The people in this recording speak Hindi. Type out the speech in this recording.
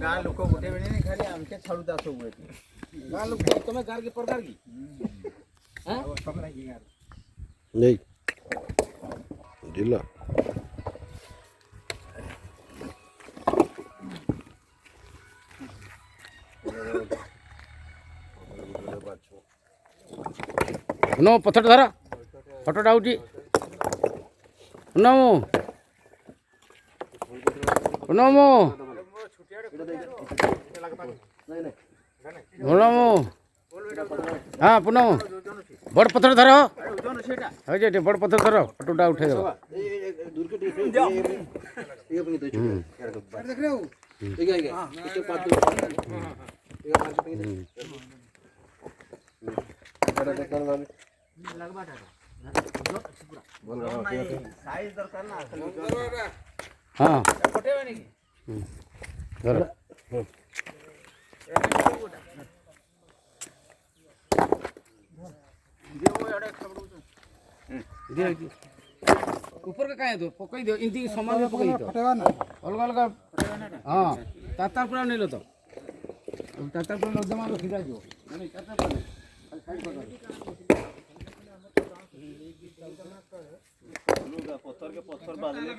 गाँ लोक गोटे खाली आमके छाड़ूता सब गाँ लोक तुम गार के प्रकार की नहीं जिला नो पत्थर धरा फटो डाउटी पुनमु पुनमु पुनमु हाँ पुनमु बड़ पत्थर धर जे बड़ पत्थर धर फटोटा उठे दो हाँ ऊपर का कहीं दो पकई दो इनती सामान में पकई दो अलग अलग हाँ ताता पूरा नहीं लो तो ताता पूरा लो जमा लो खिला जो नहीं ताता पूरा साइड पत्थर के पत्थर बांध ले